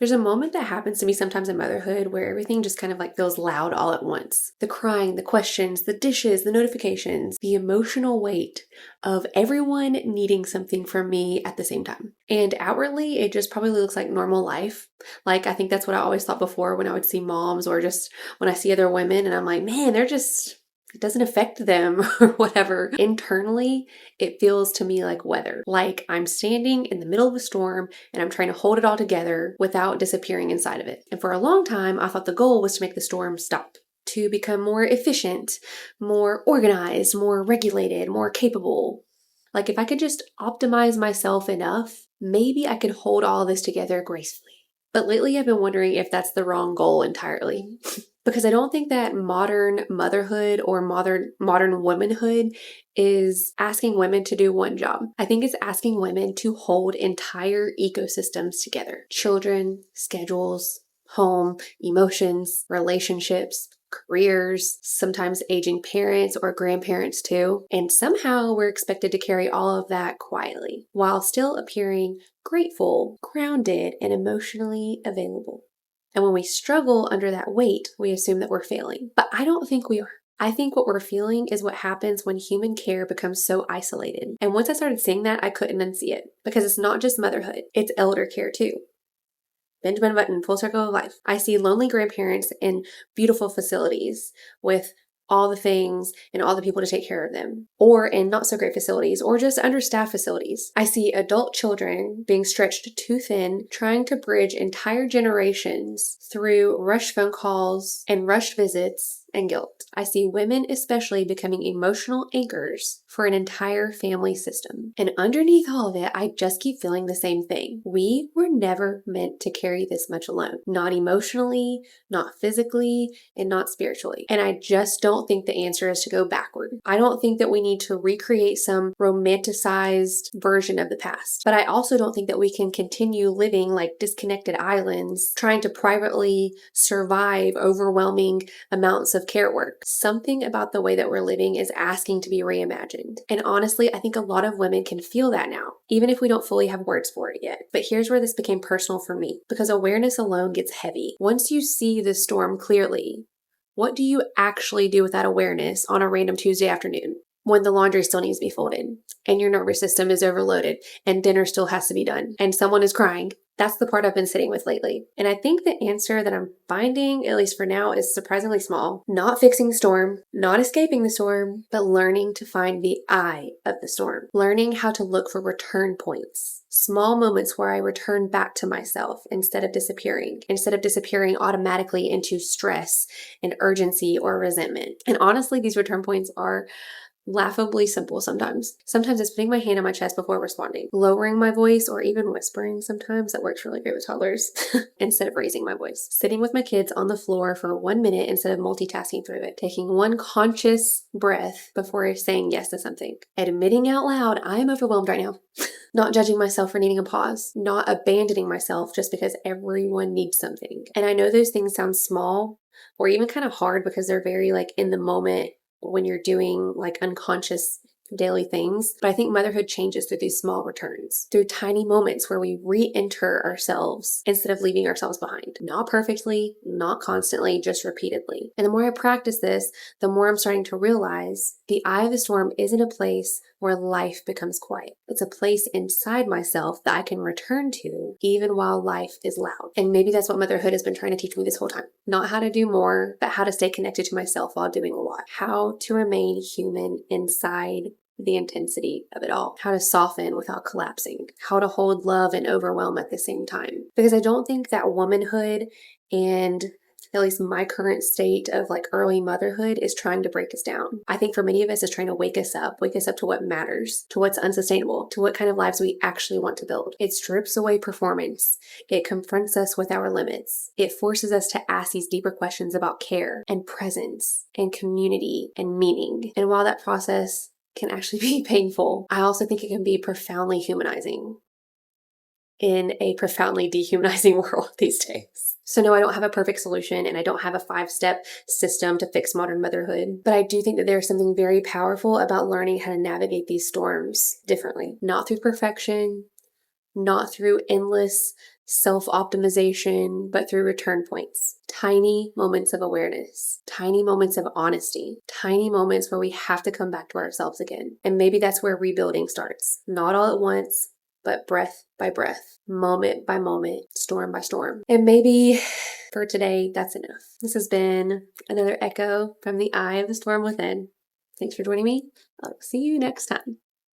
There's a moment that happens to me sometimes in motherhood where everything just kind of like feels loud all at once. The crying, the questions, the dishes, the notifications, the emotional weight of everyone needing something from me at the same time. And outwardly, it just probably looks like normal life. Like, I think that's what I always thought before when I would see moms or just when I see other women and I'm like, man, it doesn't affect them or whatever. Internally, it feels to me like weather. Like I'm standing in the middle of a storm and I'm trying to hold it all together without disappearing inside of it. And for a long time, I thought the goal was to make the storm stop, to become more efficient, more organized, more regulated, more capable. Like if I could just optimize myself enough, maybe I could hold all this together gracefully. But lately I've been wondering if that's the wrong goal entirely. Because I don't think that modern motherhood or modern womanhood is asking women to do one job. I think it's asking women to hold entire ecosystems together. Children, schedules, home, emotions, relationships, careers, sometimes aging parents or grandparents too. And somehow we're expected to carry all of that quietly while still appearing grateful, grounded, and emotionally available. And when we struggle under that weight, we assume that we're failing. But I don't think we are. I think what we're feeling is what happens when human care becomes so isolated. And once I started seeing that, I couldn't unsee it because it's not just motherhood, it's elder care too. Benjamin Button, full circle of life. I see lonely grandparents in beautiful facilities with all the things and all the people to take care of them, or in not so great facilities or just understaffed facilities. I see adult children being stretched too thin, trying to bridge entire generations through rushed phone calls and rushed visits and guilt. I see women especially becoming emotional anchors for an entire family system. And underneath all of it, I just keep feeling the same thing. We were never meant to carry this much alone. Not emotionally, not physically, and not spiritually. And I just don't think the answer is to go backward. I don't think that we need to recreate some romanticized version of the past. But I also don't think that we can continue living like disconnected islands, trying to privately survive overwhelming amounts of care work. Something about the way that we're living is asking to be reimagined. And honestly, I think a lot of women can feel that now, even if we don't fully have words for it yet. But here's where this became personal for me, because awareness alone gets heavy. Once you see the storm clearly, what do you actually do with that awareness on a random Tuesday afternoon when the laundry still needs to be folded and your nervous system is overloaded and dinner still has to be done and someone is crying? That's the part I've been sitting with lately. And I think the answer that I'm finding, at least for now, is surprisingly small. Not fixing the storm, not escaping the storm, but learning to find the eye of the storm. Learning how to look for return points. Small moments where I return back to myself instead of disappearing automatically into stress and urgency or resentment. And honestly, these return points are laughably simple sometimes. Sometimes it's putting my hand on my chest before responding, lowering my voice, or even whispering sometimes. That works really great with toddlers instead of raising my voice. Sitting with my kids on the floor for 1 minute instead of multitasking through it. Taking one conscious breath before saying yes to something. Admitting out loud, I am overwhelmed right now. Not judging myself for needing a pause. Not abandoning myself just because everyone needs something. And I know those things sound small or even kind of hard because they're very like in the moment when you're doing like unconscious daily things. But I think motherhood changes through these small returns, through tiny moments where we re-enter ourselves instead of leaving ourselves behind. Not perfectly, not constantly, just repeatedly. And the more I practice this, the more I'm starting to realize the eye of the storm isn't a place where life becomes quiet. It's a place inside myself that I can return to even while life is loud. And maybe that's what motherhood has been trying to teach me this whole time. Not how to do more, but how to stay connected to myself while doing a lot. How to remain human inside the intensity of it all, how to soften without collapsing, how to hold love and overwhelm at the same time. Because I don't think that womanhood and at least my current state of like early motherhood is trying to break us down. I think for many of us is trying to wake us up to what matters, to what's unsustainable, to what kind of lives we actually want to build. It strips away performance. It confronts us with our limits. It forces us to ask these deeper questions about care and presence and community and meaning. And while that process can actually be painful, I also think it can be profoundly humanizing in a profoundly dehumanizing world these days. So no, I don't have a perfect solution and I don't have a 5-step system to fix modern motherhood, but I do think that there's something very powerful about learning how to navigate these storms differently. Not through perfection, not through endless self-optimization, but through return points. Tiny moments of awareness, tiny moments of honesty, tiny moments where we have to come back to ourselves again. And maybe that's where rebuilding starts. Not all at once, but breath by breath, moment by moment, storm by storm. And maybe for today, that's enough. This has been another echo from the eye of the storm within. Thanks for joining me. I'll see you next time.